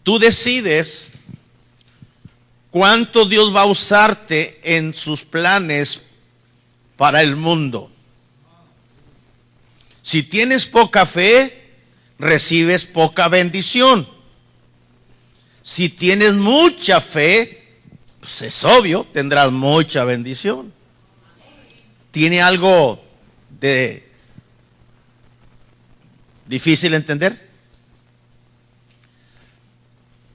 Tú decides cuánto Dios va a usarte en sus planes para el mundo. Si tienes poca fe, recibes poca bendición. Si tienes mucha fe, pues es obvio, tendrás mucha bendición. ¿Tiene algo de difícil entender?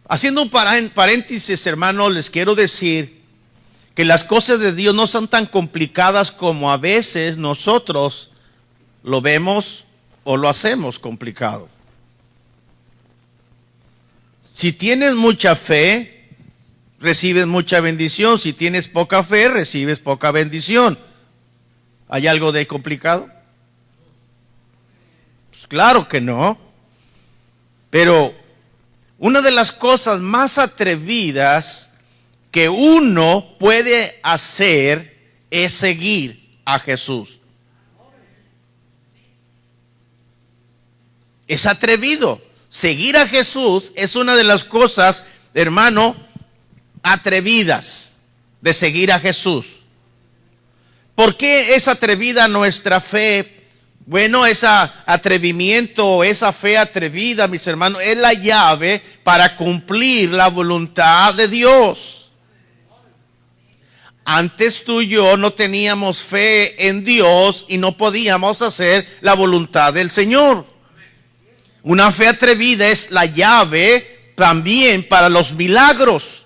Haciendo un paréntesis, hermano, les quiero decir que las cosas de Dios no son tan complicadas como a veces nosotros lo vemos o lo hacemos complicado. Si tienes mucha fe, recibes mucha bendición. Si tienes poca fe, recibes poca bendición. ¿Hay algo de complicado? Pues claro que no. Pero una de las cosas más atrevidas que uno puede hacer es seguir a Jesús. Es atrevido. Seguir a Jesús es una de las cosas, hermano, atrevidas de seguir a Jesús. ¿Por qué es atrevida nuestra fe? Bueno, ese atrevimiento, esa fe atrevida, mis hermanos, es la llave para cumplir la voluntad de Dios. Antes tú y yo no teníamos fe en Dios y no podíamos hacer la voluntad del Señor. Una fe atrevida es la llave también para los milagros,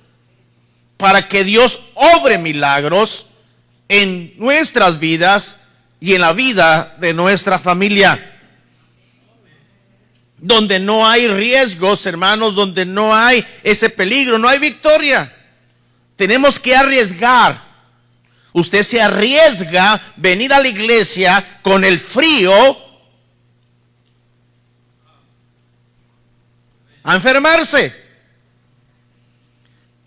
para que Dios obre milagros en nuestras vidas y en la vida de nuestra familia. Donde no hay riesgos, hermanos, donde no hay ese peligro, no hay victoria. Tenemos que arriesgar. Usted se arriesga a venir a la iglesia con el frío a enfermarse.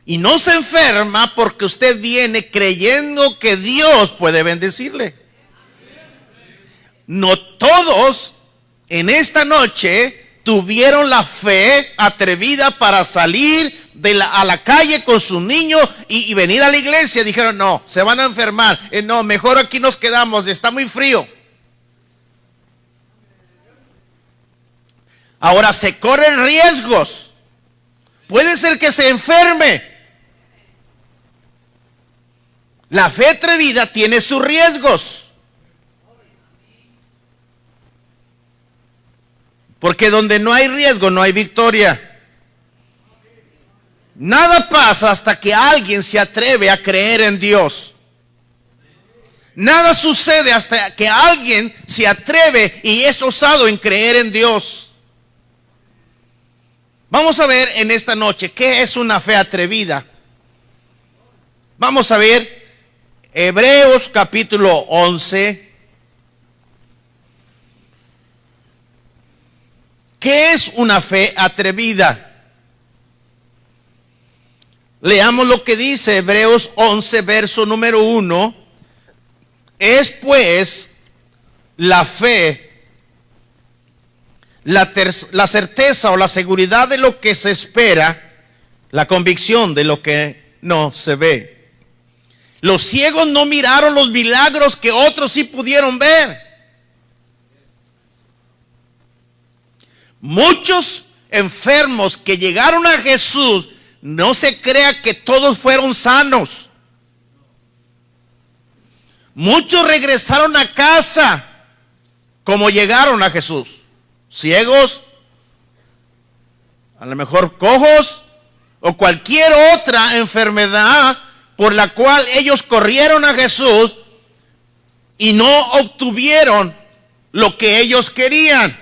Y no se enferma porque usted viene creyendo que Dios puede bendecirle. No todos en esta noche tuvieron la fe atrevida para salir a la calle con sus niños y venir a la iglesia. Dijeron, no, se van a enfermar. No, mejor aquí nos quedamos, está muy frío. Ahora se corren riesgos. Puede ser que se enferme. La fe atrevida tiene sus riesgos. Porque donde no hay riesgo, no hay victoria. Nada pasa hasta que alguien se atreve a creer en Dios. Nada sucede hasta que alguien se atreve y es osado en creer en Dios. Vamos a ver en esta noche qué es una fe atrevida. Vamos a ver Hebreos capítulo 11. ¿Qué es una fe atrevida? Leamos lo que dice Hebreos 11, verso número 1. Es pues la fe, la certeza o la seguridad de lo que se espera, la convicción de lo que no se ve. Los ciegos no miraron los milagros que otros sí pudieron ver. Muchos enfermos que llegaron a Jesús, no se crea que todos fueron sanos. Muchos regresaron a casa como llegaron a Jesús. Ciegos, a lo mejor cojos o cualquier otra enfermedad por la cual ellos corrieron a Jesús y no obtuvieron lo que ellos querían.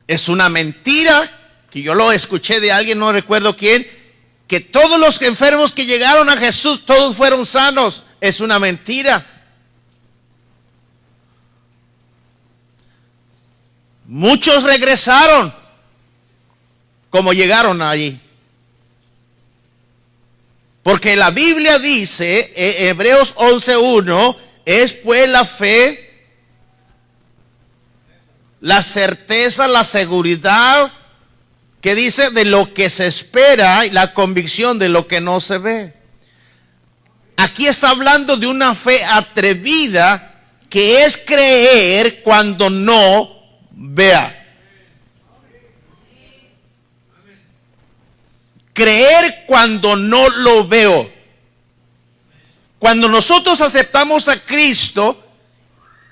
Es una mentira, que yo lo escuché de alguien, no recuerdo quién, que todos los enfermos que llegaron a Jesús, todos fueron sanos. Es una mentira. Muchos regresaron como llegaron allí. Porque la Biblia dice, Hebreos 11:1, es pues la fe, la certeza, la seguridad que dice de lo que se espera y la convicción de lo que no se ve. Aquí está hablando de una fe atrevida, que es creer cuando no vea. Creer cuando no lo veo. Cuando nosotros aceptamos a Cristo,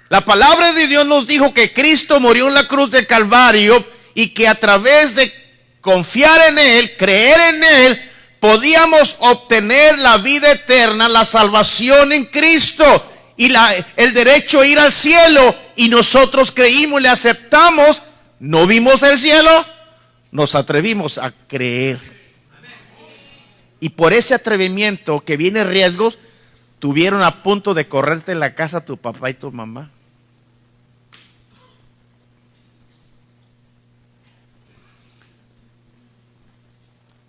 la palabra de Dios nos dijo que Cristo murió en la cruz del Calvario y que a través de confiar en Él, creer en Él, podíamos obtener la vida eterna, la salvación en Cristo y el derecho a ir al cielo. Y nosotros creímos, le aceptamos, no vimos el cielo, nos atrevimos a creer. Y por ese atrevimiento que viene riesgos, tuvieron a punto de correrte en la casa tu papá y tu mamá.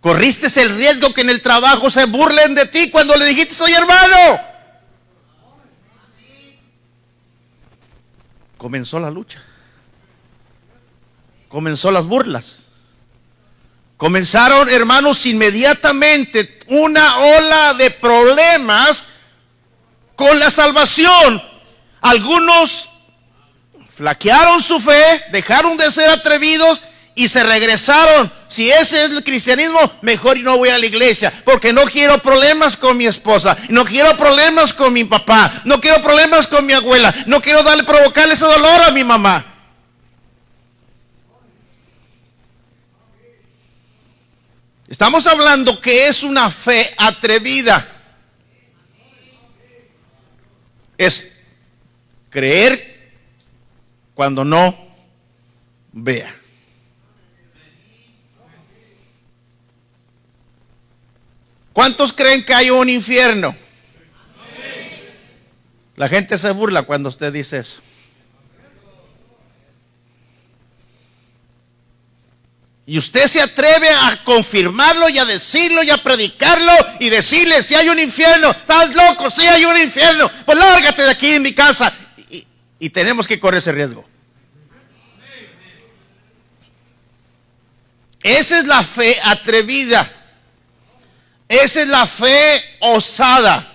Corriste el riesgo que en el trabajo se burlen de ti cuando le dijiste soy hermano. Comenzó la lucha. Comenzó las burlas. Comenzaron, hermanos, inmediatamente una ola de problemas con la salvación. Algunos flaquearon su fe, dejaron de ser atrevidos y se regresaron. Si ese es el cristianismo, mejor no voy a la iglesia, porque no quiero problemas con mi esposa, no quiero problemas con mi papá, no quiero problemas con mi abuela, no quiero provocarle ese dolor a mi mamá. Estamos hablando que es una fe atrevida. Es creer cuando no vea. ¿Cuántos creen que hay un infierno? La gente se burla cuando usted dice eso. Y usted se atreve a confirmarlo y a decirlo y a predicarlo y decirle si hay un infierno. ¿Estás loco? Sí hay un infierno. Pues lárgate de aquí en mi casa. Y tenemos que correr ese riesgo. Esa es la fe atrevida. Esa es la fe osada.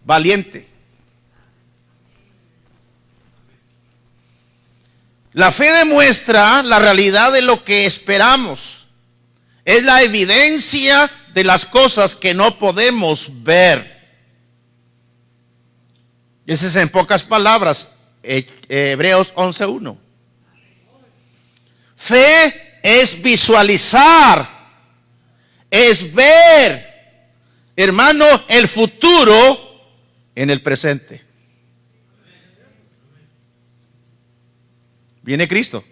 Valiente. La fe demuestra la realidad de lo que esperamos. Es la evidencia de las cosas que no podemos ver. Ese es en pocas palabras, Hebreos 11:1. Fe es visualizar, es ver, hermano, el futuro en el presente. Viene Cristo.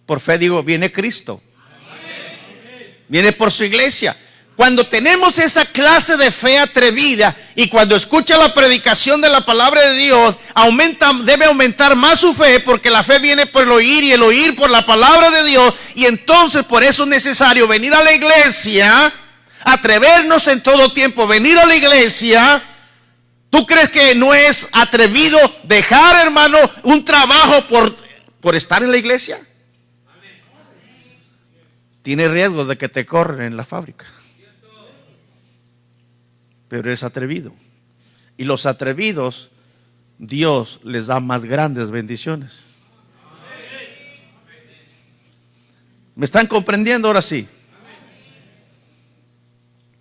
Por fe digo, viene Cristo. Viene por su iglesia. Cuando tenemos esa clase de fe atrevida y cuando escucha la predicación de la palabra de Dios, debe aumentar más su fe, porque la fe viene por el oír y el oír por la palabra de Dios. Y entonces por eso es necesario venir a la iglesia, atrevernos en todo tiempo, venir a la iglesia. ¿Tú crees que no es atrevido dejar, hermano, un trabajo por estar en la iglesia? Tiene riesgo de que te corren en la fábrica. Pero eres atrevido. Y los atrevidos, Dios les da más grandes bendiciones. ¿Me están comprendiendo ahora sí?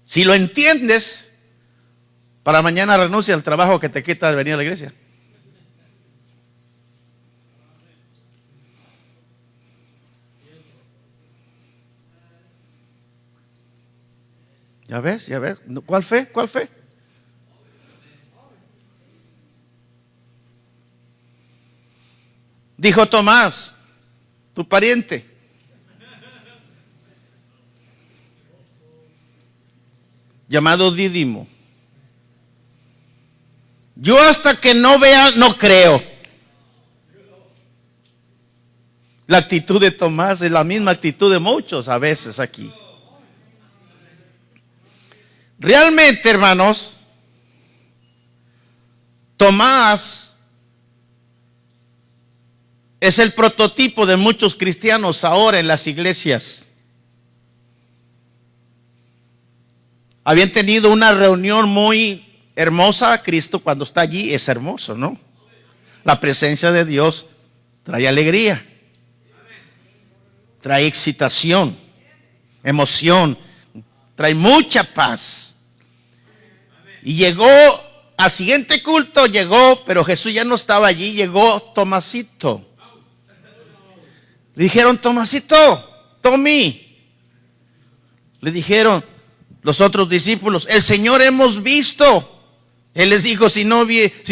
Si lo entiendes, para mañana renuncia al trabajo que te quita de venir a la iglesia. ¿Ya ves? ¿Ya ves? ¿Cuál fe? ¿Cuál fe? Dijo Tomás, tu pariente. Llamado Dídimo. Yo hasta que no vea, no creo. La actitud de Tomás es la misma actitud de muchos a veces aquí. Realmente, hermanos, Tomás es el prototipo de muchos cristianos ahora en las iglesias. Habían tenido una reunión muy hermosa. Cristo cuando está allí es hermoso, ¿no? La presencia de Dios trae alegría, trae excitación, emoción, trae mucha paz. Y llegó al siguiente culto, pero Jesús ya no estaba allí, llegó Tomasito. Le dijeron, Tomasito, Tommy. Le dijeron los otros discípulos, el Señor hemos visto. Él les dijo, si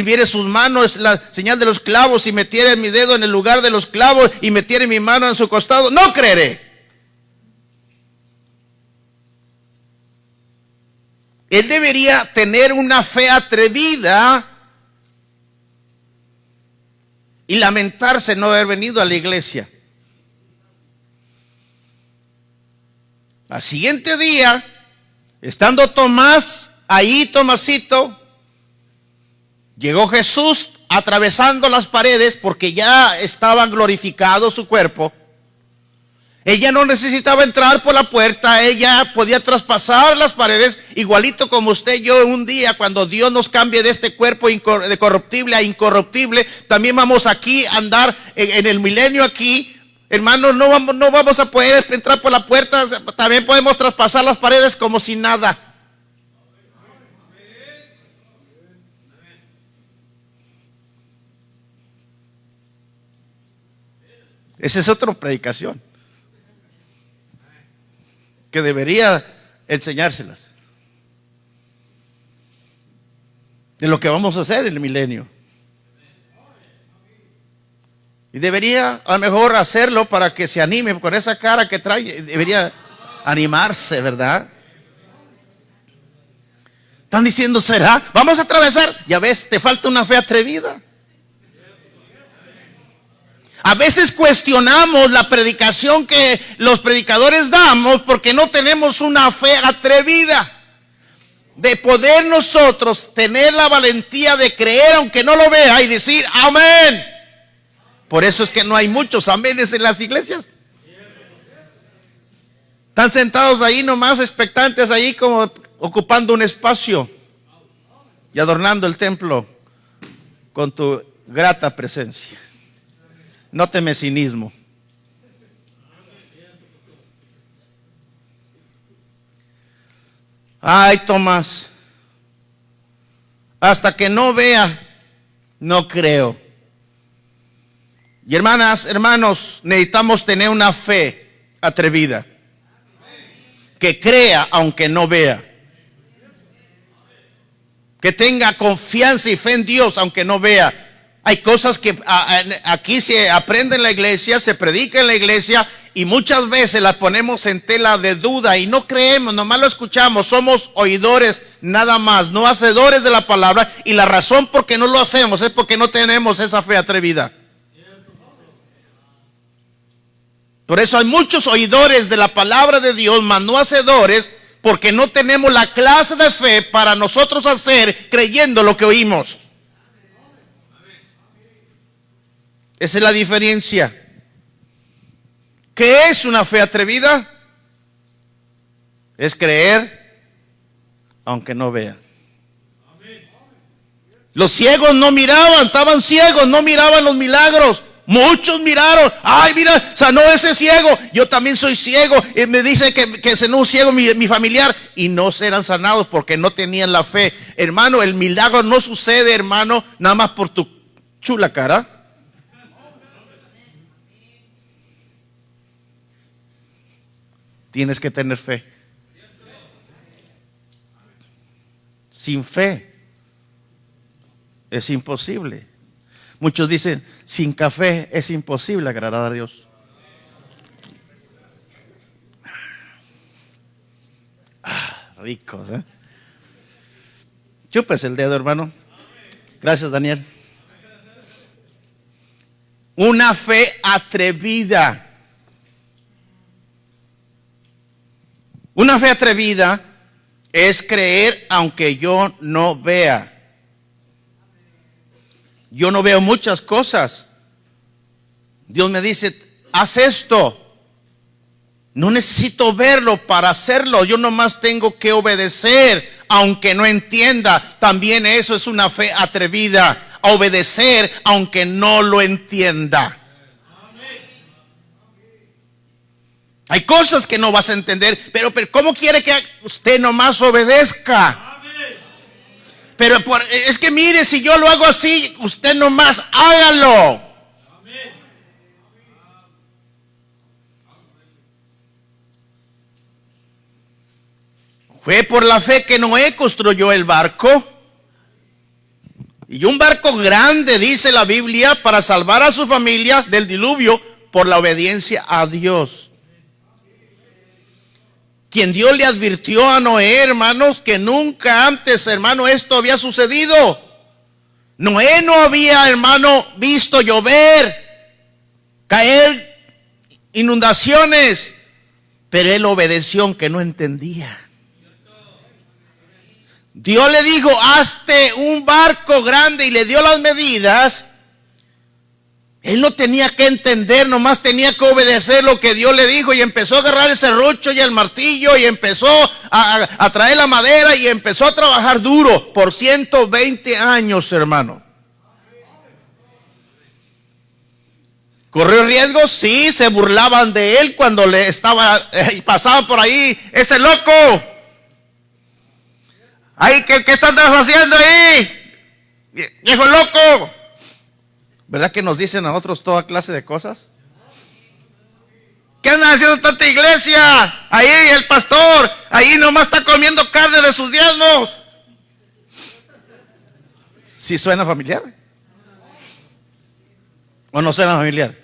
viere sus manos, la señal de los clavos, si metiere mi dedo en el lugar de los clavos y metiere mi mano en su costado, no creeré. Él debería tener una fe atrevida y lamentarse no haber venido a la iglesia. Al siguiente día, estando Tomás ahí, Tomasito, llegó Jesús atravesando las paredes porque ya estaba glorificado su cuerpo. Ella no necesitaba entrar por la puerta, ella podía traspasar las paredes, igualito como usted y yo un día, cuando Dios nos cambie de este cuerpo de corruptible a incorruptible, también vamos aquí a andar en el milenio aquí. Hermanos, no vamos a poder entrar por la puerta, también podemos traspasar las paredes como si nada. Esa es otra predicación que debería enseñárselas de lo que vamos a hacer en el milenio. Y debería a lo mejor hacerlo para que se anime con esa cara que trae. Debería animarse, ¿verdad? Están diciendo, ¿será? Vamos a atravesar. Ya ves, te falta una fe atrevida. A veces cuestionamos la predicación que los predicadores damos porque no tenemos una fe atrevida. De poder nosotros tener la valentía de creer aunque no lo vea y decir amén. Por eso es que no hay muchos amenes en las iglesias. Están sentados ahí nomás expectantes, ahí como ocupando un espacio y adornando el templo con tu grata presencia. Nóteme cinismo. Ay, Tomás, hasta que no vea, no creo. Y hermanas, hermanos, necesitamos tener una fe atrevida, que crea aunque no vea, que tenga confianza y fe en Dios aunque no vea. Hay cosas que aquí se aprende en la iglesia, se predica en la iglesia y muchas veces las ponemos en tela de duda y no creemos, nomás lo escuchamos, somos oidores nada más, no hacedores de la palabra, y la razón por qué no lo hacemos es porque no tenemos esa fe atrevida. Por eso hay muchos oidores de la palabra de Dios, mas no hacedores, porque no tenemos la clase de fe para nosotros hacer creyendo lo que oímos. Esa es la diferencia. ¿Qué es una fe atrevida? Es creer aunque no vean. Los ciegos no miraban, estaban ciegos, no miraban los milagros. Muchos miraron, ay mira, sanó ese ciego, yo también soy ciego, y me dice que sanó un ciego mi familiar, y no serán sanados porque no tenían la fe. Hermano, el milagro no sucede, hermano, nada más por tu chula cara. Tienes que tener fe. Sin fe es imposible. Muchos dicen, sin café es imposible agradar a Dios. Rico, ¿eh? Chúpese el dedo, hermano. Gracias, Daniel. Una fe atrevida. Una fe atrevida es creer aunque yo no vea. Yo no veo muchas cosas, Dios me dice, haz esto. No necesito verlo para hacerlo. Yo nomás tengo que obedecer, aunque no entienda. También eso es una fe atrevida. A obedecer, aunque no lo entienda. Hay cosas que no vas a entender, pero ¿cómo quiere que usted nomás obedezca? Pero es que mire, si yo lo hago así, usted nomás hágalo. Fue por la fe que Noé construyó el barco. Y un barco grande, dice la Biblia, para salvar a su familia del diluvio por la obediencia a Dios. Quien Dios le advirtió a Noé, hermanos, que nunca antes, hermano, esto había sucedido. Noé no había, hermano, visto llover, caer inundaciones, pero él obedeció aunque no entendía. Dios le dijo, hazte un barco grande y le dio las medidas. Él no tenía que entender, nomás tenía que obedecer lo que Dios le dijo y empezó a agarrar el serrucho y el martillo y empezó a traer la madera y empezó a trabajar duro por 120 años, hermano. ¿Corrió riesgo? Sí, se burlaban de él cuando le pasaba por ahí ese loco. Ay, ¿qué estás haciendo ahí? Viejo loco. ¿Verdad que nos dicen a nosotros toda clase de cosas? ¿Qué andan haciendo tanta iglesia? Ahí el pastor, ahí nomás está comiendo carne de sus diezmos. ¿Sí suena familiar? ¿O no suena familiar?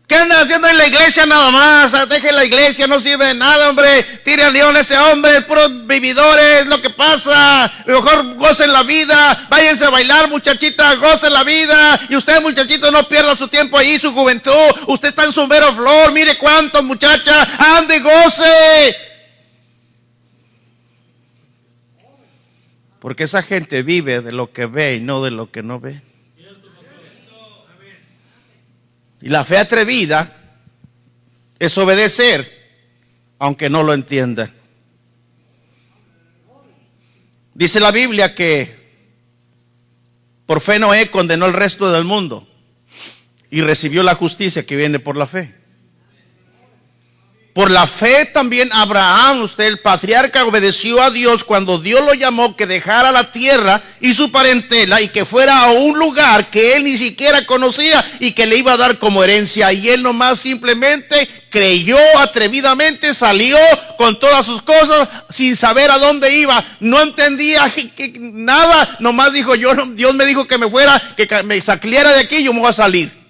¿Qué andan haciendo en la iglesia nada más? Deje la iglesia, no sirve de nada, hombre. Tire al león ese hombre, puros vividores, es lo que pasa. Mejor gocen la vida, váyanse a bailar, muchachitas, gocen la vida. Y usted, muchachito, no pierda su tiempo ahí, su juventud. Usted está en su mero flor, mire cuántas muchachas, ande, goce. Porque esa gente vive de lo que ve y no de lo que no ve. Y la fe atrevida es obedecer, aunque no lo entienda. Dice la Biblia que por fe Noé condenó el resto del mundo y recibió la justicia que viene por la fe. Por la fe también Abraham, usted el patriarca, obedeció a Dios cuando Dios lo llamó que dejara la tierra y su parentela y que fuera a un lugar que él ni siquiera conocía y que le iba a dar como herencia. Y él nomás simplemente creyó atrevidamente, salió con todas sus cosas sin saber a dónde iba. No entendía nada, nomás dijo, Dios me dijo que me fuera, que me saliera de aquí y yo me voy a salir.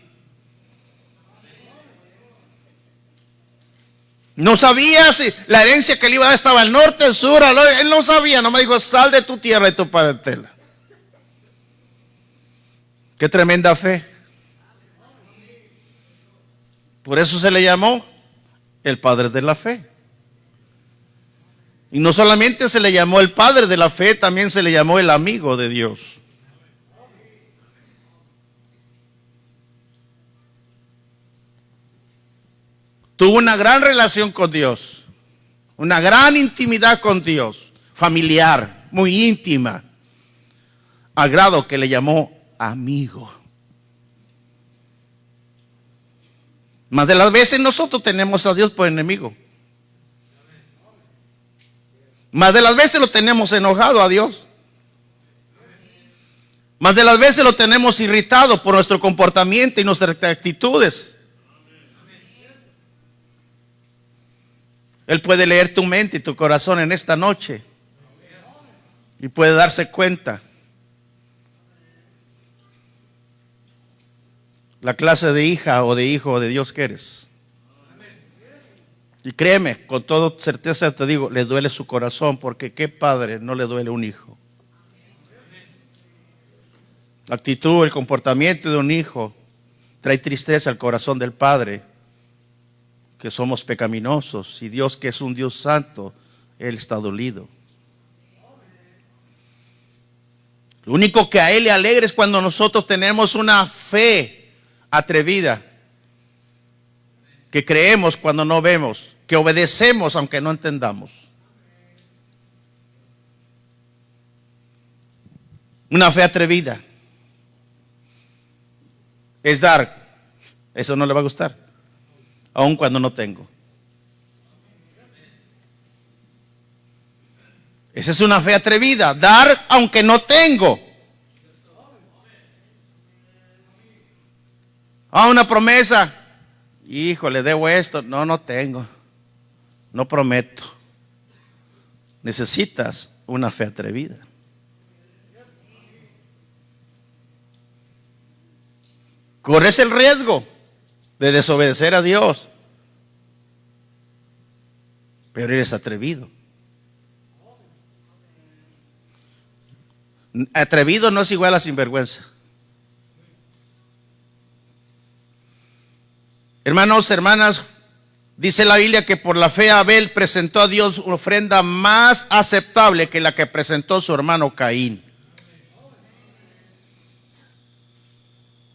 No sabía si la herencia que le iba a dar estaba al norte, al sur, él no sabía, nomás dijo, sal de tu tierra y tu parentela. Qué tremenda fe. Por eso se le llamó el padre de la fe. Y no solamente se le llamó el padre de la fe, también se le llamó el amigo de Dios. Tuvo una gran relación con Dios, una gran intimidad con Dios, familiar, muy íntima, al grado que le llamó amigo. Más de las veces nosotros tenemos a Dios por enemigo. Más de las veces lo tenemos enojado a Dios. Más de las veces lo tenemos irritado por nuestro comportamiento y nuestras actitudes. Él puede leer tu mente y tu corazón en esta noche y puede darse cuenta la clase de hija o de hijo de Dios que eres. Y créeme, con toda certeza te digo, le duele su corazón, porque ¿qué padre no le duele un hijo? La actitud, el comportamiento de un hijo trae tristeza al corazón del padre, que somos pecaminosos, y Dios, que es un Dios santo, Él está dolido. Lo único que a Él le alegra es cuando nosotros tenemos una fe atrevida, que creemos cuando no vemos, que obedecemos aunque no entendamos. Una fe atrevida es dar. Eso no le va a gustar, aun cuando no tengo. Esa es una fe atrevida, dar aunque no tengo. Una promesa. Híjole, debo esto. No tengo. No prometo. Necesitas una fe atrevida. Corres el riesgo de desobedecer a Dios, pero eres atrevido. Atrevido no es igual a sinvergüenza. Hermanos, hermanas, dice la Biblia que por la fe Abel presentó a Dios una ofrenda más aceptable que la que presentó su hermano Caín.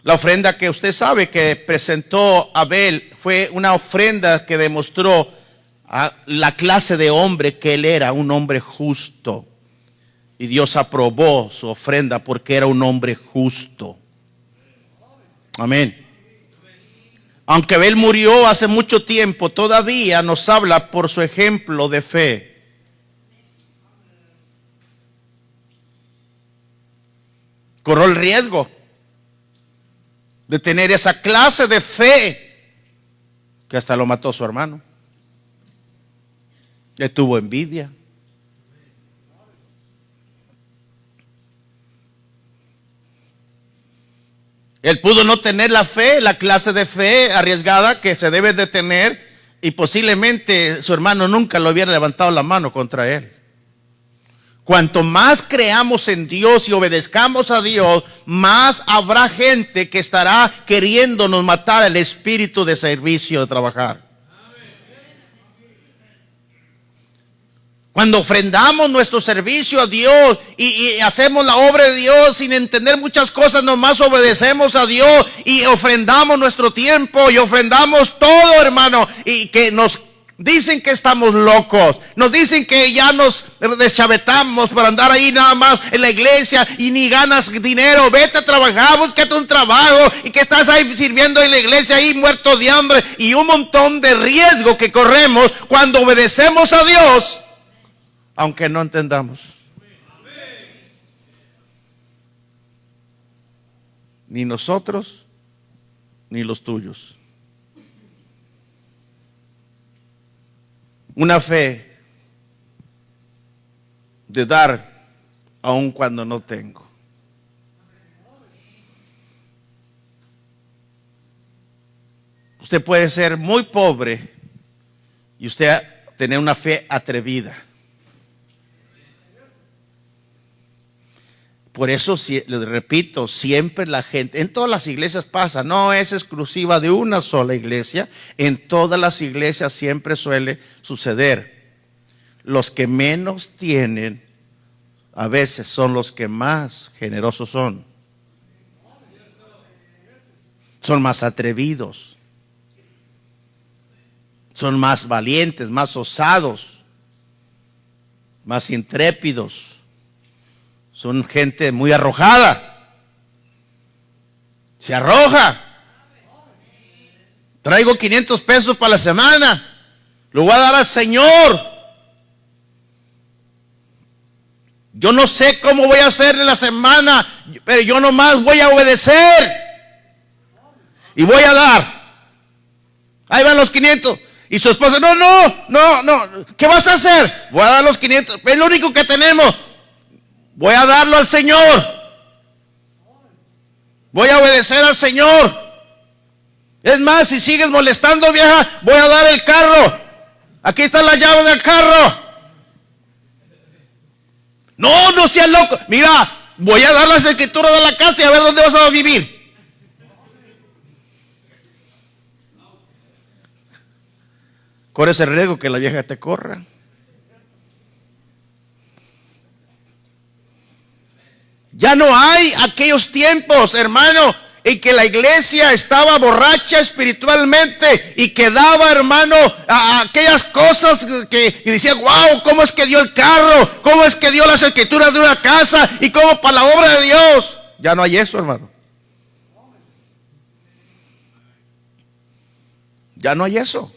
La ofrenda que usted sabe que presentó Abel fue una ofrenda que demostró a la clase de hombre que él era, un hombre justo. Y Dios aprobó su ofrenda porque era un hombre justo. Amén. Aunque Abel murió hace mucho tiempo, todavía nos habla por su ejemplo de fe. Corrió el riesgo de tener esa clase de fe que hasta lo mató su hermano. Le tuvo envidia. Él pudo no tener la fe, la clase de fe arriesgada que se debe de tener, y posiblemente su hermano nunca lo hubiera levantado la mano contra él. Cuanto más creamos en Dios y obedezcamos a Dios, más habrá gente que estará queriéndonos matar el espíritu de servicio, de trabajar. Cuando ofrendamos nuestro servicio a Dios y hacemos la obra de Dios sin entender muchas cosas, nomás obedecemos a Dios y ofrendamos nuestro tiempo y ofrendamos todo, hermano, y que nos dicen que estamos locos, nos dicen que ya nos deschavetamos por andar ahí nada más en la iglesia y ni ganas dinero. Vete a trabajar, búscate un trabajo, y que estás ahí sirviendo en la iglesia ahí muerto de hambre, y un montón de riesgo que corremos cuando obedecemos a Dios, aunque no entendamos. Ni nosotros, ni los tuyos. Una fe de dar aun cuando no tengo. Usted puede ser muy pobre y usted tener una fe atrevida. Por eso, les repito, siempre la gente, en todas las iglesias pasa, no es exclusiva de una sola iglesia, en todas las iglesias siempre suele suceder. Los que menos tienen, a veces son los que más generosos son. Son más atrevidos. Son más valientes, más osados, más intrépidos. Son gente muy arrojada. Se arroja. Traigo 500 pesos para la semana. Lo voy a dar al Señor. Yo no sé cómo voy a hacerle la semana, pero yo nomás voy a obedecer. Y voy a dar. Ahí van los 500. Y su esposa, no. ¿Qué vas a hacer? Voy a dar los 500. Es lo único que tenemos. Voy a darlo al Señor. Voy a obedecer al Señor. Es más, si sigues molestando, vieja, voy a dar el carro. Aquí están las llaves del carro. No seas loco. Mira, voy a dar las escrituras de la casa y a ver dónde vas a vivir. Corres el riesgo que la vieja te corra. Ya no hay aquellos tiempos, hermano, en que la iglesia estaba borracha espiritualmente y que daba, hermano, a aquellas cosas que decía, wow, ¿cómo es que dio el carro? ¿Cómo es que dio las escrituras de una casa? ¿Y cómo para la obra de Dios? Ya no hay eso, hermano. Ya no hay eso.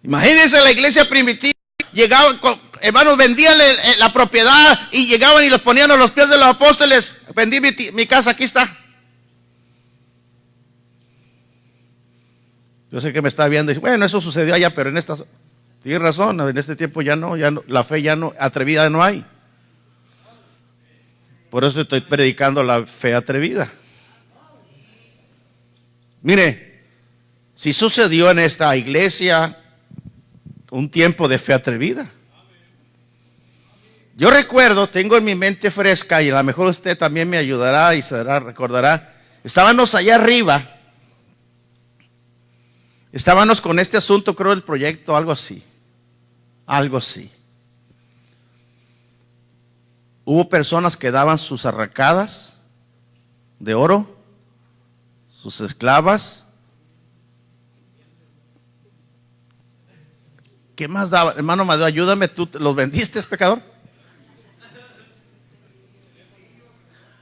Imagínense la iglesia primitiva. Llegaban, hermanos, vendían la propiedad y llegaban y los ponían a los pies de los apóstoles. Vendí mi casa, aquí está. Yo sé que me está viendo y dice, bueno, eso sucedió allá, pero en esta... Tienes razón, en este tiempo ya no, la fe ya no, atrevida no hay. Por eso estoy predicando la fe atrevida. Mire, si sucedió en esta iglesia un tiempo de fe atrevida. Yo recuerdo, tengo en mi mente fresca, y a lo mejor usted también me ayudará y recordará, estábamos allá arriba, estábamos con este asunto, creo, del proyecto, algo así. Hubo personas que daban sus arracadas de oro, sus esclavas. ¿Qué más daba? Hermano Madeo, ayúdame, ¿tú los vendiste, pecador?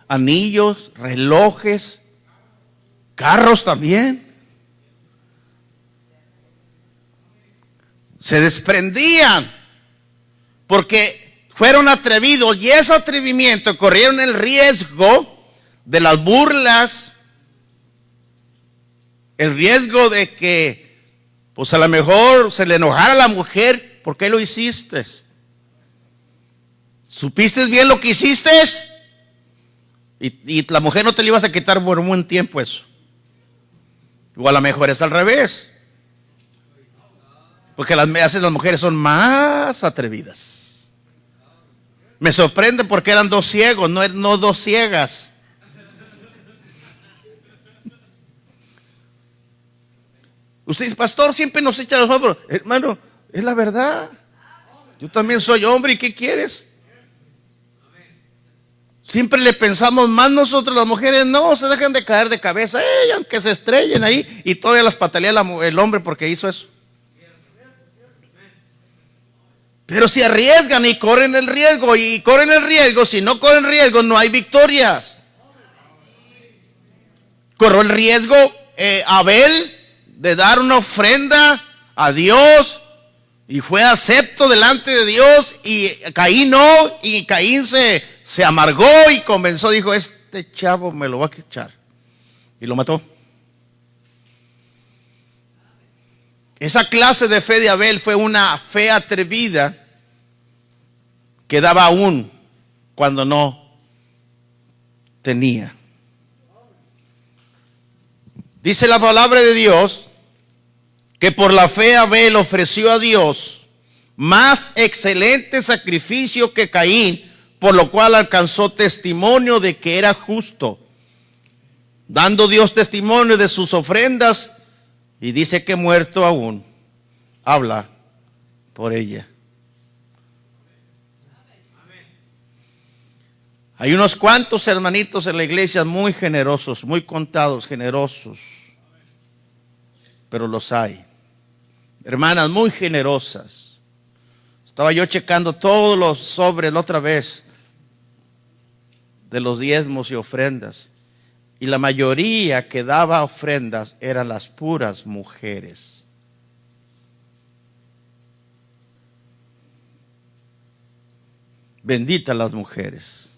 Anillos, relojes, carros también. Se desprendían porque fueron atrevidos, y ese atrevimiento corrieron el riesgo de las burlas, el riesgo de que pues a lo mejor se le enojara a la mujer. ¿Por qué lo hiciste? ¿Supiste bien lo que hiciste? Y la mujer no te lo ibas a quitar por un buen tiempo eso. O a lo mejor es al revés. Porque a veces las mujeres son más atrevidas. Me sorprende porque eran dos ciegos, no dos ciegas. Usted dice, pastor, siempre nos echa los hombros. Hermano, es la verdad. Yo también soy hombre, ¿y qué quieres? Siempre le pensamos más nosotros, las mujeres no, se dejan de caer de cabeza, aunque se estrellen ahí, y todavía las patalea el hombre porque hizo eso. Pero si arriesgan y corren el riesgo, si no corren riesgo, no hay victorias. Corrió el riesgo Abel de dar una ofrenda a Dios y fue acepto delante de Dios, y Caín no, y Caín se amargó y comenzó, dijo, este chavo me lo va a echar, y lo mató. Esa clase de fe de Abel fue una fe atrevida que daba aún cuando no tenía. Dice la palabra de Dios que por la fe Abel ofreció a Dios más excelente sacrificio que Caín, por lo cual alcanzó testimonio de que era justo, dando Dios testimonio de sus ofrendas, y dice que muerto aún habla por ella. Hay unos cuantos hermanitos en la iglesia muy generosos, muy contados, generosos, pero los hay. Hermanas muy generosas. Estaba yo checando todos los sobres la otra vez de los diezmos y ofrendas, y la mayoría que daba ofrendas eran las puras mujeres. Benditas las mujeres.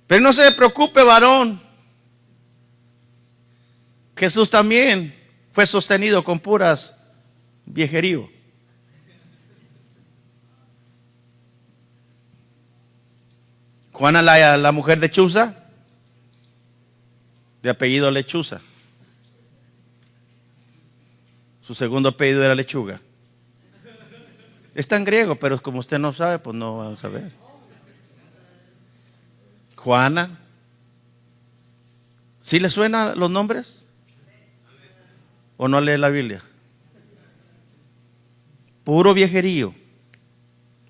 Pero no se preocupe, varón. Jesús también fue sostenido con puras viejerío. Juana, la mujer de Chuza, de apellido Lechuza. Su segundo apellido era Lechuga. Está en griego, pero como usted no sabe, pues no va a saber. Juana. ¿Sí le suenan los nombres? ¿O no lee la Biblia? Puro viejerío.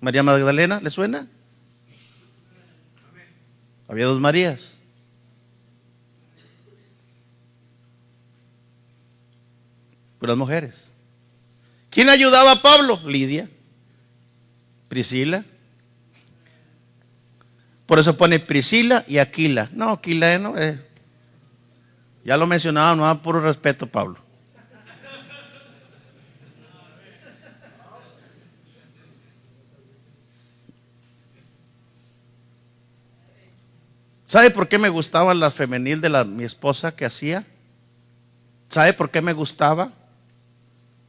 María Magdalena, ¿le suena? Había dos Marías. Puras mujeres. ¿Quién ayudaba a Pablo? Lidia, Priscila. Por eso pone Priscila y Aquila. No, Aquila no es. Ya lo mencionaba, no da puro respeto, Pablo. ¿Sabe por qué me gustaba la femenil de mi esposa que hacía? ¿Sabe por qué me gustaba?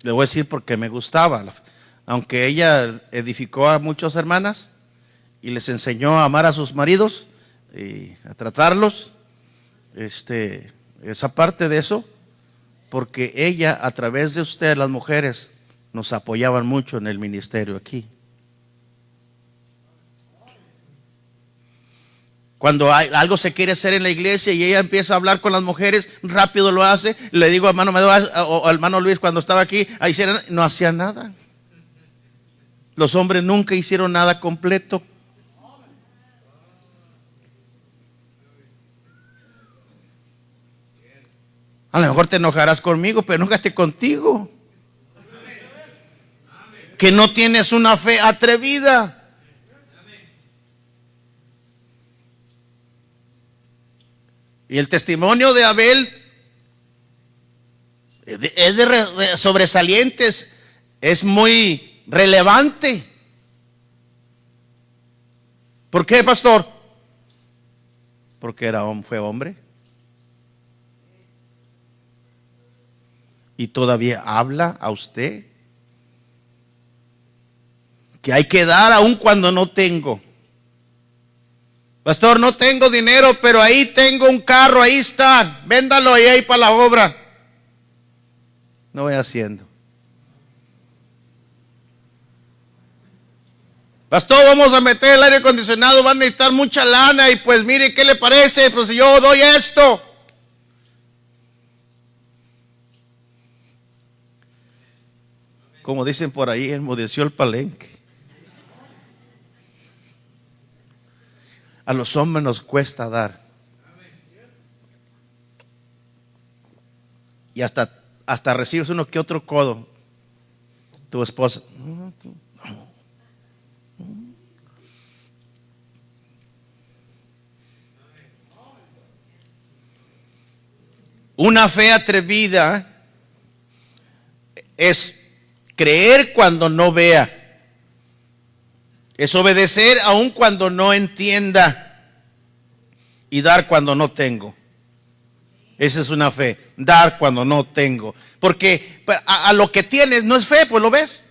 Le voy a decir por qué me gustaba. Aunque ella edificó a muchas hermanas y les enseñó a amar a sus maridos y a tratarlos, esa parte de eso, porque ella a través de ustedes, las mujeres, nos apoyaban mucho en el ministerio aquí. Cuando algo se quiere hacer en la iglesia y ella empieza a hablar con las mujeres, rápido lo hace. Le digo a hermano o al hermano Luis cuando estaba aquí, no hacía nada. Los hombres nunca hicieron nada completo. A lo mejor te enojarás conmigo, pero enójate contigo. Que no tienes una fe atrevida. Y el testimonio de Abel es de sobresalientes, es muy relevante. ¿Por qué, pastor? Porque fue hombre. Y todavía habla a usted que hay que dar aun cuando no tengo. Pastor, no tengo dinero, pero ahí tengo un carro, ahí está, véndalo ahí para la obra. No voy haciendo. Pastor, vamos a meter el aire acondicionado, van a necesitar mucha lana y pues mire, ¿qué le parece? Pues si yo doy esto. Como dicen por ahí, enmudeció el palenque. A los hombres nos cuesta dar. Y hasta recibes uno que otro codo. Tu esposa. Una fe atrevida es creer cuando no vea. Es obedecer aun cuando no entienda y dar cuando no tengo. Esa es una fe, dar cuando no tengo. Porque a lo que tienes no es fe, pues lo ves.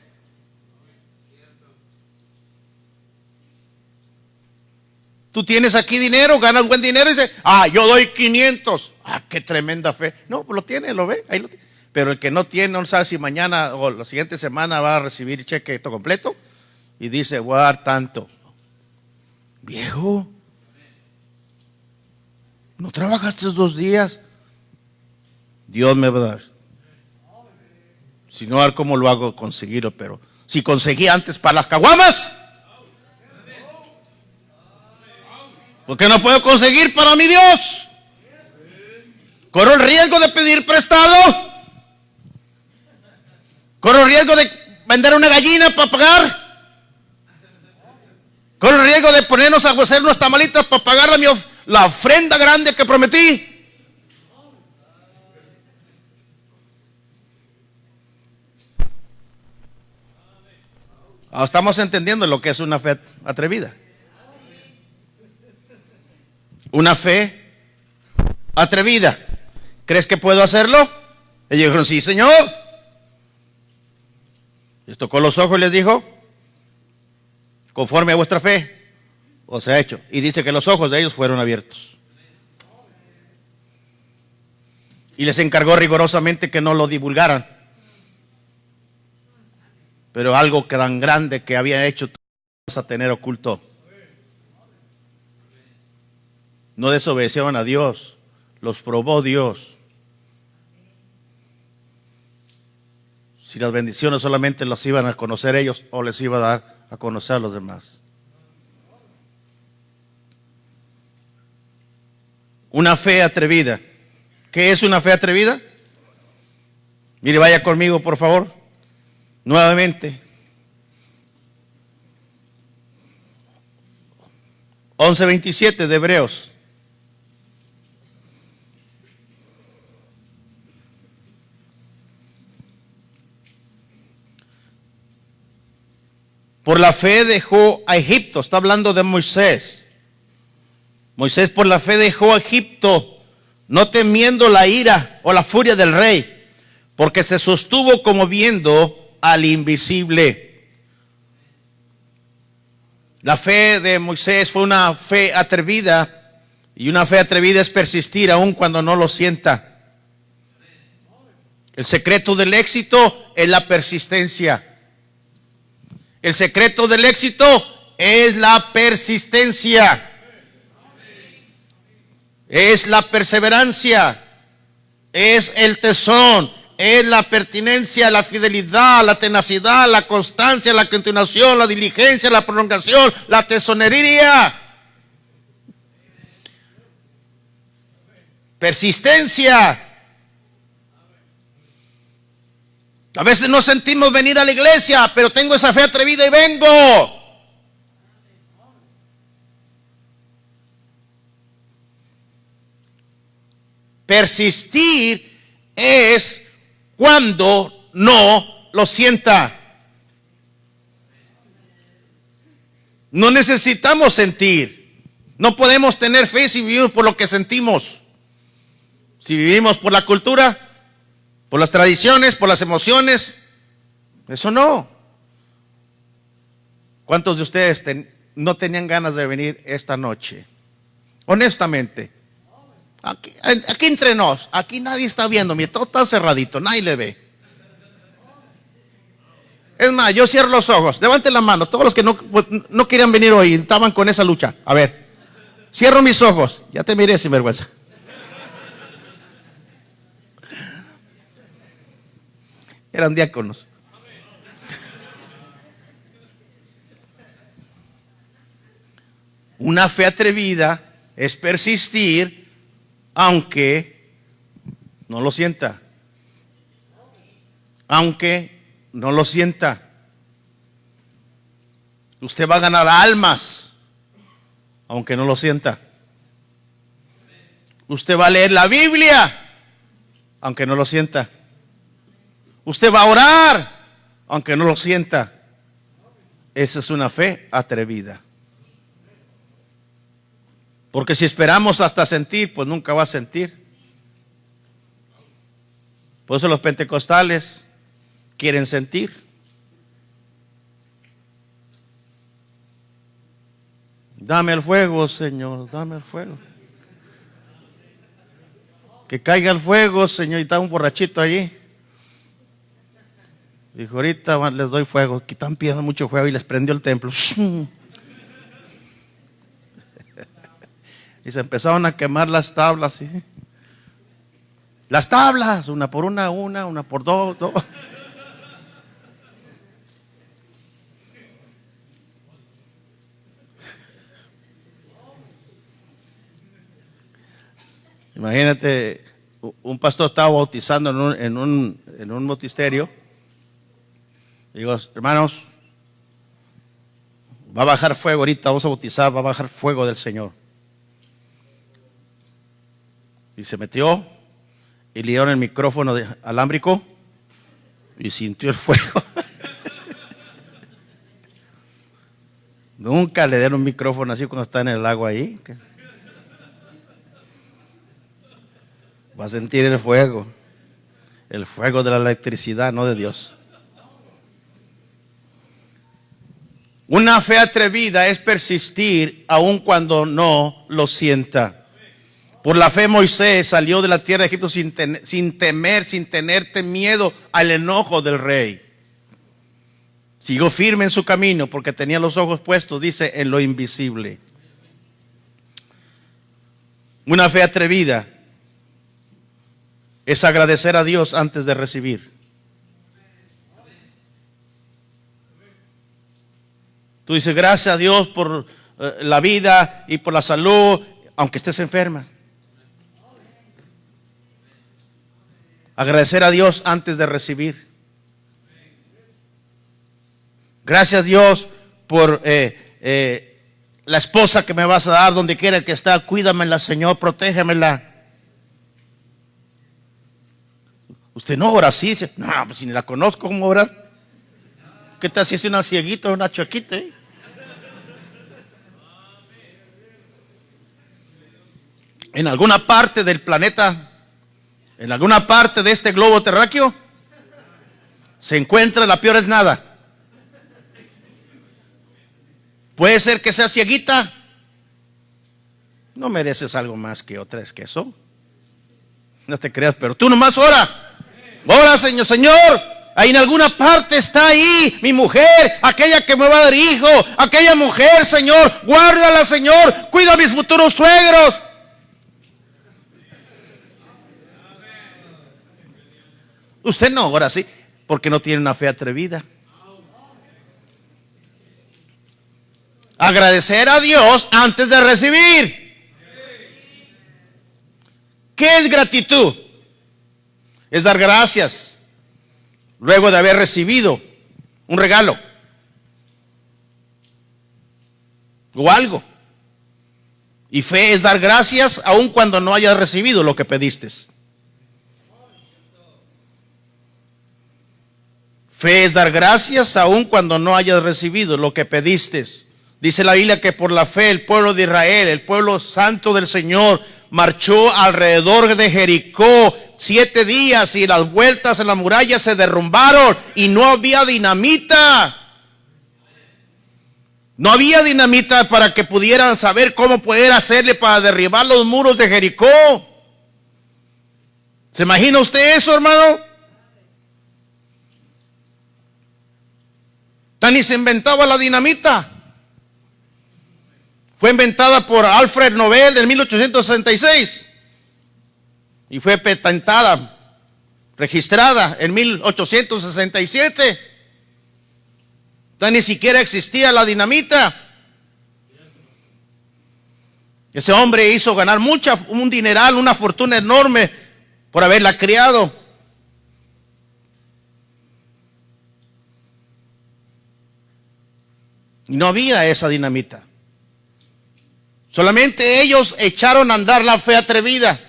Tú tienes aquí dinero, ganas buen dinero y dices, yo doy 500. Qué tremenda fe. No, pues lo tiene, lo ve, ahí lo tiene. Pero el que no tiene, no sabe si mañana o la siguiente semana va a recibir cheque completo. Y dice, voy a dar tanto. Viejo, ¿no trabajaste 2 días? Dios me va a dar. Si no, a ver cómo lo hago conseguirlo. Pero si conseguí antes para las caguamas, ¿por qué no puedo conseguir para mi Dios? Corro el riesgo de pedir prestado. Corro el riesgo de vender una gallina para pagar. Con el riesgo de ponernos a hacer unas tamalitas para pagar la ofrenda grande que prometí. Estamos entendiendo lo que es una fe atrevida. Una fe atrevida. ¿Crees que puedo hacerlo? Ellos dijeron, sí, Señor. Les tocó los ojos y les dijo, conforme a vuestra fe, os ha hecho. Y dice que los ojos de ellos fueron abiertos. Y les encargó rigurosamente que no lo divulgaran. Pero algo que tan grande que habían hecho, vas a tener oculto. No desobedecieron a Dios, los probó Dios. si las bendiciones solamente las iban a conocer ellos o les iba a dar a conocer a los demás. Una fe atrevida. ¿Qué es una fe atrevida? Mire, vaya conmigo, por favor. Nuevamente. 11:27 de Hebreos. Por la fe dejó a Egipto. Está hablando de Moisés. Moisés por la fe dejó a Egipto, no temiendo la ira o la furia del rey, porque se sostuvo como viendo al invisible. La fe de Moisés fue una fe atrevida, y una fe atrevida es persistir aun cuando no lo sienta. El secreto del éxito es la persistencia. El secreto del éxito es la persistencia. Es la perseverancia. Es el tesón. Es la pertinencia, la fidelidad, la tenacidad, la constancia, la continuación, la diligencia, la prolongación, la tesonería. Persistencia. A veces no sentimos venir a la iglesia, pero tengo esa fe atrevida y vengo. Persistir es cuando no lo sienta. No necesitamos sentir. No podemos tener fe si vivimos por lo que sentimos. Si vivimos por la cultura, por las tradiciones, por las emociones, eso no. ¿Cuántos de ustedes no tenían ganas de venir esta noche? Honestamente. Aquí entre nos, aquí nadie está viendo, mira, todo está cerradito, nadie le ve. Es más, yo cierro los ojos, levanten la mano, todos los que no querían venir hoy, estaban con esa lucha. A ver, cierro mis ojos, ya te miré sin vergüenza. Eran diáconos. Una fe atrevida es persistir aunque no lo sienta. Aunque no lo sienta. Usted va a ganar almas aunque no lo sienta. Usted va a leer la Biblia aunque no lo sienta. Usted va a orar aunque no lo sienta. Esa es una fe atrevida. Porque si esperamos hasta sentir, pues nunca va a sentir. Por eso los pentecostales quieren sentir. Dame el fuego, Señor, dame el fuego. Que caiga el fuego, Señor. Y está un borrachito allí. Dijo, ahorita les doy fuego. Aquí están pidiendo mucho fuego y les prendió el templo. Y se empezaron a quemar las tablas. ¿Sí? Las tablas, una por una por dos. Imagínate, un pastor estaba bautizando en un bautisterio. Digo, hermanos, va a bajar fuego ahorita, vamos a bautizar, va a bajar fuego del Señor. Y se metió y le dieron el micrófono alámbrico y sintió el fuego. Nunca le dieron un micrófono así cuando está en el agua ahí. Va a sentir el fuego de la electricidad, no de Dios. Una fe atrevida es persistir aun cuando no lo sienta. Por la fe Moisés salió de la tierra de Egipto sin temer, sin tener miedo al enojo del rey. Siguió firme en su camino porque tenía los ojos puestos, dice, en lo invisible. Una fe atrevida es agradecer a Dios antes de recibir. Tú dices, gracias a Dios por la vida y por la salud, aunque estés enferma. Agradecer a Dios antes de recibir. Gracias a Dios por la esposa que me vas a dar, donde quiera que está. Cuídamela, Señor, protégemela. Usted no ora así. Dice, no, pues si ni la conozco, ¿cómo orar? ¿Qué tal si es una cieguita o una choquita? En alguna parte del planeta, en alguna parte de este globo terráqueo, se encuentra la peor es nada. Puede ser que sea cieguita. No mereces algo más que otra, es que eso. No te creas, pero tú nomás ora. Ora, Señor, Señor. Ahí en alguna parte está ahí mi mujer, aquella que me va a dar hijo, aquella mujer, Señor, guárdala, Señor, cuida a mis futuros suegros. Usted no ora así, porque no tiene una fe atrevida. Agradecer a Dios antes de recibir. ¿Qué es gratitud? Es dar gracias luego de haber recibido un regalo o algo. Y fe es dar gracias aun cuando no hayas recibido lo que pediste. Fe es dar gracias aun cuando no hayas recibido lo que pediste. Dice la Biblia que por la fe el pueblo de Israel, el pueblo santo del Señor, marchó alrededor de Jericó 7 días y las vueltas en la muralla se derrumbaron y no había dinamita. No había dinamita para que pudieran saber cómo poder hacerle para derribar los muros de Jericó. ¿Se imagina usted eso, hermano? Tan ni se inventaba la dinamita. Fue inventada por Alfred Nobel en 1866 y fue patentada, registrada en 1867. Tan ni siquiera existía la dinamita. Ese hombre hizo ganar un dineral, una fortuna enorme por haberla criado. Y no había esa dinamita. Solamente ellos echaron a andar la fe atrevida.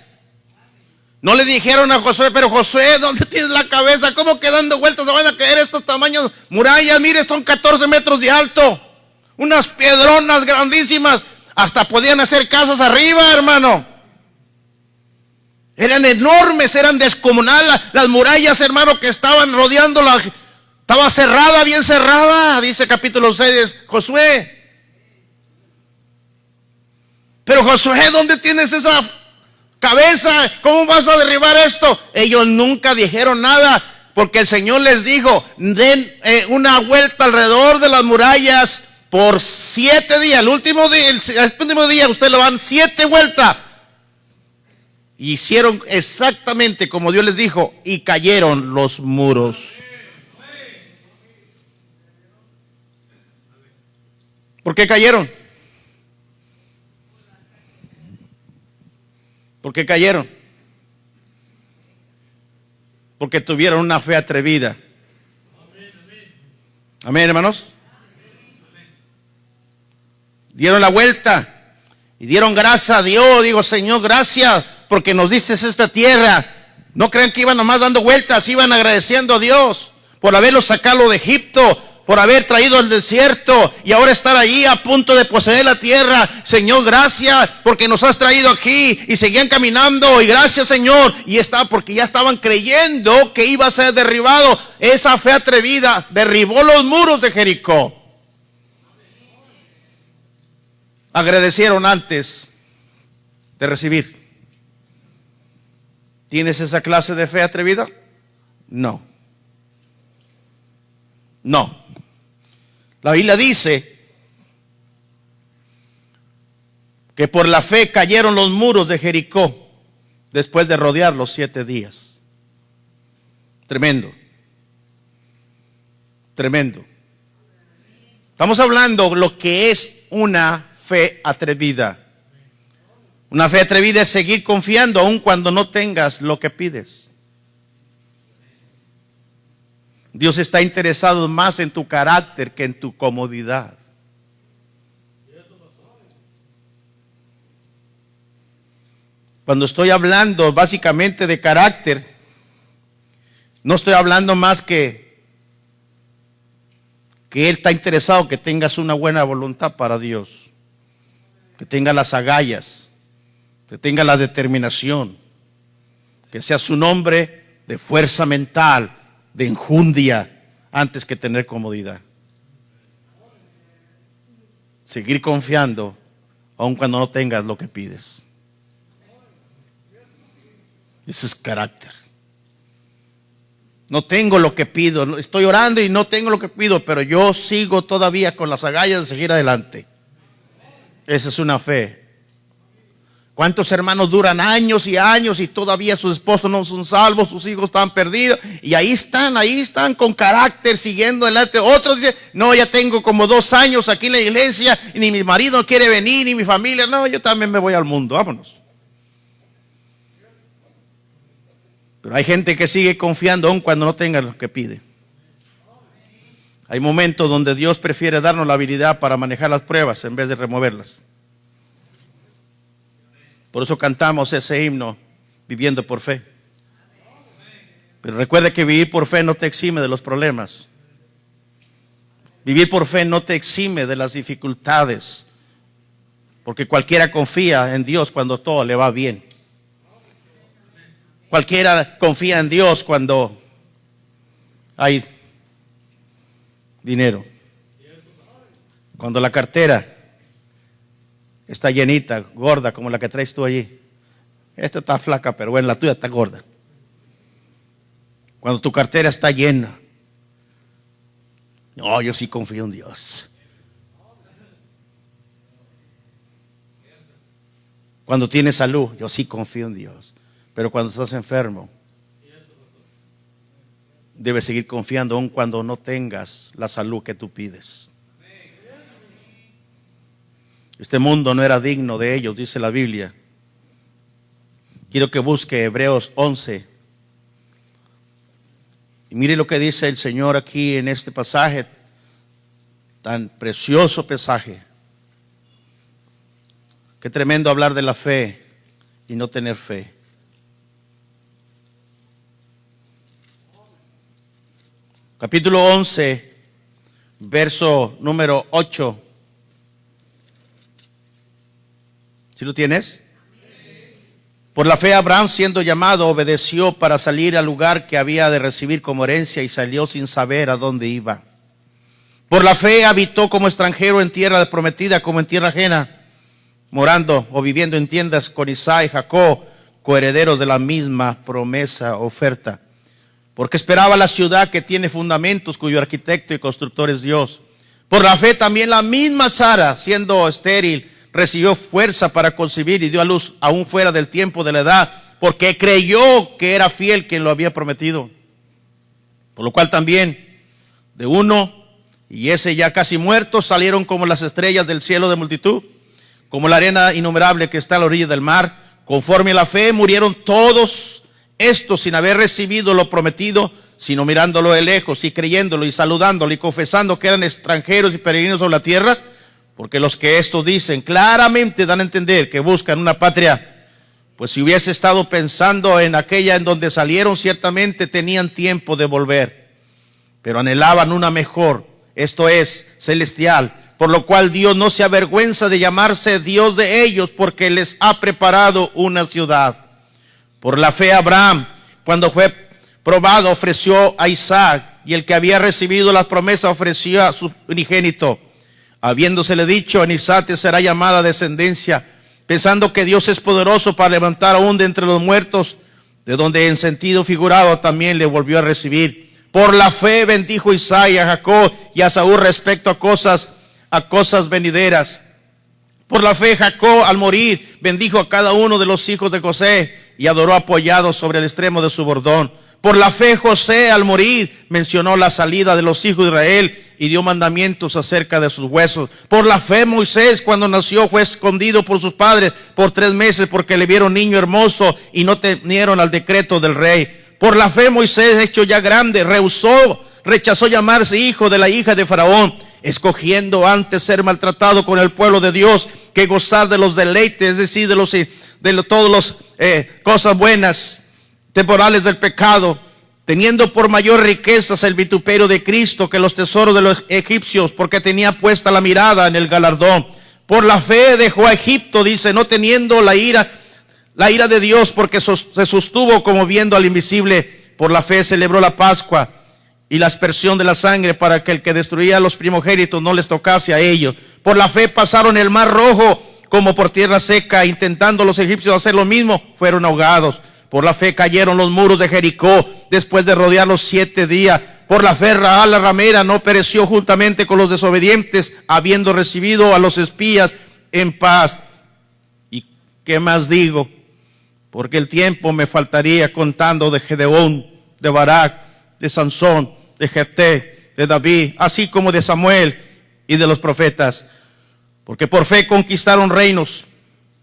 No le dijeron a Josué, pero Josué, ¿dónde tienes la cabeza? ¿Cómo que dando vueltas se van a caer estos tamaños? Murallas, mire, son 14 metros de alto. Unas piedronas grandísimas. Hasta podían hacer casas arriba, hermano. Eran enormes, eran descomunales. Las murallas, hermano, que estaban rodeando la... Estaba cerrada, bien cerrada, dice capítulo 6 de Josué. Pero Josué, ¿dónde tienes esa cabeza? ¿Cómo vas a derribar esto? Ellos nunca dijeron nada, porque el Señor les dijo, den una vuelta alrededor de las murallas por 7 días. El último día ustedes lo van 7 vueltas. Hicieron exactamente como Dios les dijo y cayeron los muros. ¿Por qué cayeron? ¿Por qué cayeron? Porque tuvieron una fe atrevida. Amén, hermanos. Dieron la vuelta y dieron gracias a Dios. Digo, Señor, gracias porque nos diste esta tierra. No crean que iban nomás dando vueltas, iban agradeciendo a Dios por haberlos sacado de Egipto, por haber traído el desierto y ahora estar ahí a punto de poseer la tierra. Señor, gracias porque nos has traído aquí. Y seguían caminando y gracias, Señor. Y porque ya estaban creyendo que iba a ser derribado. Esa fe atrevida derribó los muros de Jericó. Agradecieron antes de recibir. ¿Tienes esa clase de fe atrevida? No. No. La Biblia dice que por la fe cayeron los muros de Jericó después de rodearlos 7 días. Tremendo. Tremendo. Estamos hablando lo que es una fe atrevida. Una fe atrevida es seguir confiando aun cuando no tengas lo que pides. Dios está interesado más en tu carácter que en tu comodidad. Cuando estoy hablando básicamente de carácter, no estoy hablando más que Él está interesado que tengas una buena voluntad para Dios, que tengas las agallas, que tengas la determinación, que seas un hombre de fuerza mental, de enjundia, antes que tener comodidad. Seguir confiando, aun cuando no tengas lo que pides. Ese es carácter. No tengo lo que pido, estoy orando y no tengo lo que pido, pero yo sigo todavía con las agallas de seguir adelante. Esa es una fe. ¿Cuántos hermanos duran años y años y todavía sus esposos no son salvos, sus hijos están perdidos? Y ahí están con carácter, siguiendo adelante. Otros dicen, no, ya tengo como 2 años aquí en la iglesia y ni mi marido quiere venir, ni mi familia. No, yo también me voy al mundo, vámonos. Pero hay gente que sigue confiando aun cuando no tenga lo que pide. Hay momentos donde Dios prefiere darnos la habilidad para manejar las pruebas en vez de removerlas. Por eso cantamos ese himno, viviendo por fe. Pero recuerda que vivir por fe no te exime de los problemas. Vivir por fe no te exime de las dificultades. Porque cualquiera confía en Dios cuando todo le va bien. Cualquiera confía en Dios cuando hay dinero. Cuando la cartera está llenita, gorda, como la que traes tú allí. Esta está flaca, pero bueno, la tuya está gorda. Cuando tu cartera está llena. No, yo sí confío en Dios. Cuando tienes salud, yo sí confío en Dios. Pero cuando estás enfermo, debes seguir confiando aun cuando no tengas la salud que tú pides. Este mundo no era digno de ellos, dice la Biblia. Quiero que busque Hebreos 11. Y mire lo que dice el Señor aquí en este pasaje, tan precioso pasaje. Qué tremendo hablar de la fe y no tener fe. Capítulo 11, verso número 8. ¿Sí lo tienes? Por la fe Abraham, siendo llamado, obedeció para salir al lugar que había de recibir como herencia y salió sin saber a dónde iba. Por la fe habitó como extranjero en tierra prometida como en tierra ajena, morando o viviendo en tiendas con Isaac y Jacob, coherederos de la misma promesa oferta. Porque esperaba la ciudad que tiene fundamentos, cuyo arquitecto y constructor es Dios. Por la fe también la misma Sara, siendo estéril, recibió fuerza para concebir y dio a luz aún fuera del tiempo de la edad, porque creyó que era fiel quien lo había prometido. Por lo cual también de uno, y ese ya casi muerto, salieron como las estrellas del cielo de multitud, como la arena innumerable que está a la orilla del mar. Conforme a la fe murieron todos estos sin haber recibido lo prometido, sino mirándolo de lejos y creyéndolo y saludándolo y confesando que eran extranjeros y peregrinos sobre la tierra, porque los que esto dicen claramente dan a entender que buscan una patria. Pues si hubiese estado pensando en aquella en donde salieron, ciertamente tenían tiempo de volver, pero anhelaban una mejor, esto es, celestial, por lo cual Dios no se avergüenza de llamarse Dios de ellos, porque les ha preparado una ciudad. Por la fe Abraham, cuando fue probado, ofreció a Isaac, y el que había recibido las promesas ofreció a su unigénito, habiéndosele dicho, en Isaac te será llamada descendencia, pensando que Dios es poderoso para levantar aún de entre los muertos, de donde en sentido figurado también le volvió a recibir. Por la fe bendijo Isaac a Jacob y a Saúl respecto a cosas venideras. Por la fe Jacob al morir bendijo a cada uno de los hijos de José y adoró apoyado sobre el extremo de su bordón. Por la fe José al morir mencionó la salida de los hijos de Israel y dio mandamientos acerca de sus huesos. Por la fe Moisés, cuando nació, fue escondido por sus padres por 3 meses porque le vieron niño hermoso y no temieron al decreto del rey. Por la fe Moisés, hecho ya grande, rechazó llamarse hijo de la hija de Faraón, escogiendo antes ser maltratado con el pueblo de Dios que gozar de los deleites, es decir, de todas las cosas buenas temporales del pecado, teniendo por mayor riquezas el vituperio de Cristo que los tesoros de los egipcios, porque tenía puesta la mirada en el galardón. Por la fe dejó a Egipto, dice, no teniendo la ira de Dios, porque se sostuvo como viendo al invisible. Por la fe celebró la Pascua y la aspersión de la sangre, para que el que destruía a los primogénitos no les tocase a ellos. Por la fe pasaron el mar Rojo como por tierra seca, intentando los egipcios hacer lo mismo, fueron ahogados. Por la fe cayeron los muros de Jericó después de rodearlos 7 días. Por la fe Rahab la ramera no pereció juntamente con los desobedientes, habiendo recibido a los espías en paz. ¿Y qué más digo? Porque el tiempo me faltaría contando de Gedeón, de Barak, de Sansón, de Jefté, de David, así como de Samuel y de los profetas. Porque por fe conquistaron reinos,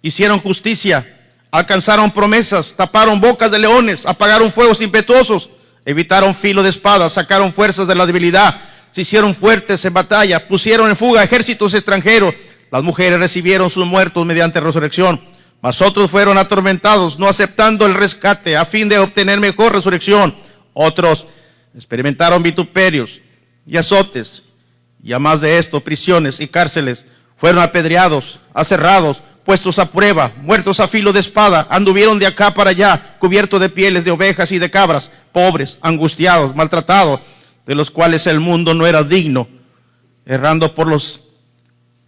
hicieron justicia, alcanzaron promesas, taparon bocas de leones, apagaron fuegos impetuosos, evitaron filo de espada, sacaron fuerzas de la debilidad, se hicieron fuertes en batalla, pusieron en fuga ejércitos extranjeros. Las mujeres recibieron sus muertos mediante resurrección, mas otros fueron atormentados, no aceptando el rescate a fin de obtener mejor resurrección. Otros experimentaron vituperios y azotes, y a más de esto, prisiones y cárceles. Fueron apedreados, aserrados, puestos a prueba, muertos a filo de espada, anduvieron de acá para allá, cubiertos de pieles de ovejas y de cabras, pobres, angustiados, maltratados, de los cuales el mundo no era digno, errando por los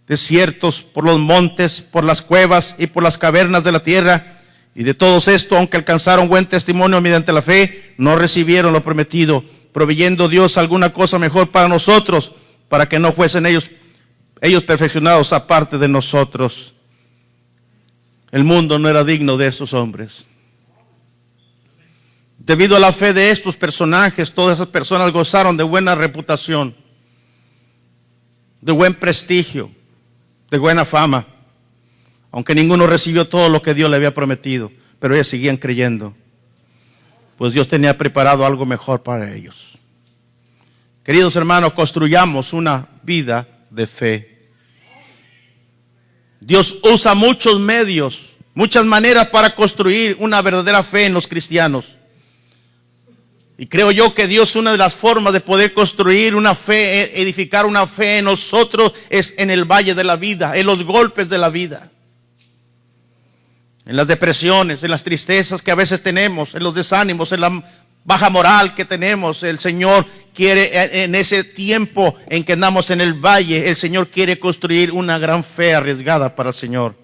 desiertos, por los montes, por las cuevas y por las cavernas de la tierra. Y de todos estos, aunque alcanzaron buen testimonio mediante la fe, no recibieron lo prometido, proveyendo Dios alguna cosa mejor para nosotros, para que no fuesen ellos perfeccionados aparte de nosotros. El mundo no era digno de estos hombres. Debido a la fe de estos personajes, todas esas personas gozaron de buena reputación, de buen prestigio, de buena fama, aunque ninguno recibió todo lo que Dios le había prometido, pero ellos seguían creyendo, pues Dios tenía preparado algo mejor para ellos. Queridos hermanos, construyamos una vida de fe. Dios usa muchos medios, muchas maneras para construir una verdadera fe en los cristianos. Y creo yo que Dios, una de las formas de poder construir una fe, edificar una fe en nosotros, es en el valle de la vida, en los golpes de la vida, en las depresiones, en las tristezas que a veces tenemos, en los desánimos, en la baja moral que tenemos. El Señor quiere, en ese tiempo en que andamos en el valle, el Señor quiere construir una gran fe arriesgada para el Señor.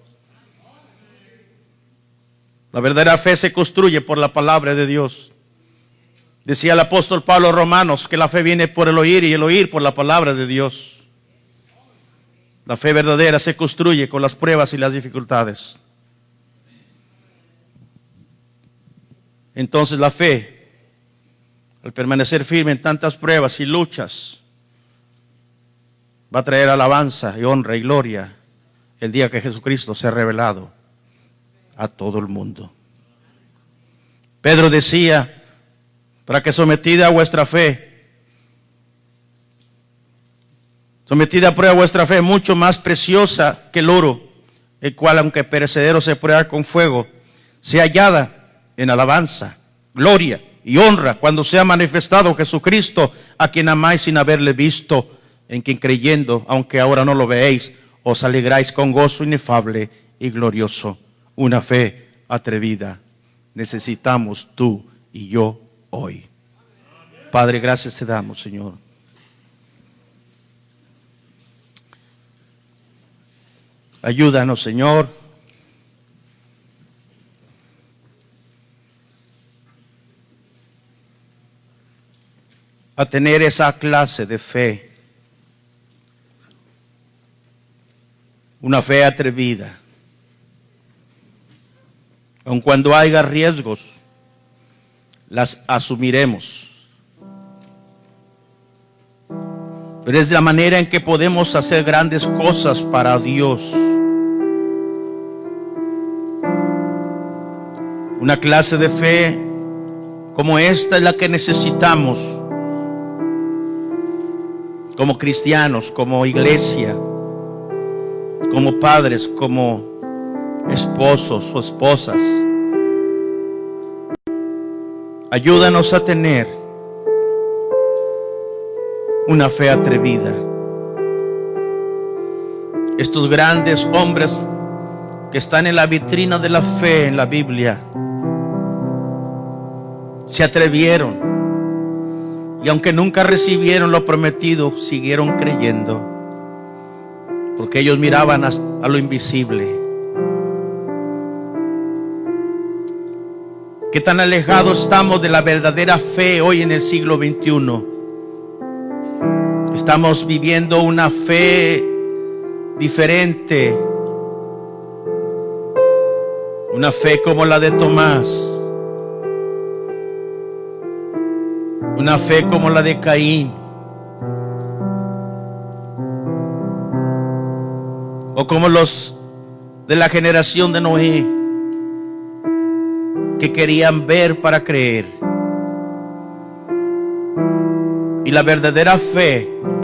La verdadera fe se construye por la palabra de Dios. Decía el apóstol Pablo a Romanos que la fe viene por el oír y el oír por la palabra de Dios. La fe verdadera se construye con las pruebas y las dificultades. Entonces la fe, al permanecer firme en tantas pruebas y luchas, va a traer alabanza y honra y gloria el día que Jesucristo sea revelado a todo el mundo. Pedro decía, para que sometida a vuestra fe, sometida a prueba vuestra fe, mucho más preciosa que el oro, el cual aunque perecedero se prueba con fuego, sea hallada en alabanza, gloria y honra cuando sea manifestado Jesucristo, a quien amáis sin haberle visto, en quien creyendo, aunque ahora no lo veéis, os alegráis con gozo inefable y glorioso. Una fe atrevida necesitamos tú y yo hoy. Padre, gracias te damos, Señor. Ayúdanos, Señor, a tener esa clase de fe, una fe atrevida, aun cuando haya riesgos, las asumiremos, pero es la manera en que podemos hacer grandes cosas para Dios. Una clase de fe como esta es la que necesitamos como cristianos, como iglesia, como padres, como esposos o esposas. Ayúdanos a tener una fe atrevida. Estos grandes hombres que están en la vitrina de la fe en la Biblia se atrevieron, y aunque nunca recibieron lo prometido, siguieron creyendo, porque ellos miraban a lo invisible. ¿Qué tan alejados estamos de la verdadera fe hoy en el siglo XXI? Estamos viviendo una fe diferente, una fe como la de Tomás, una fe como la de Caín, o como los de la generación de Noé, que querían ver para creer. Y la verdadera fe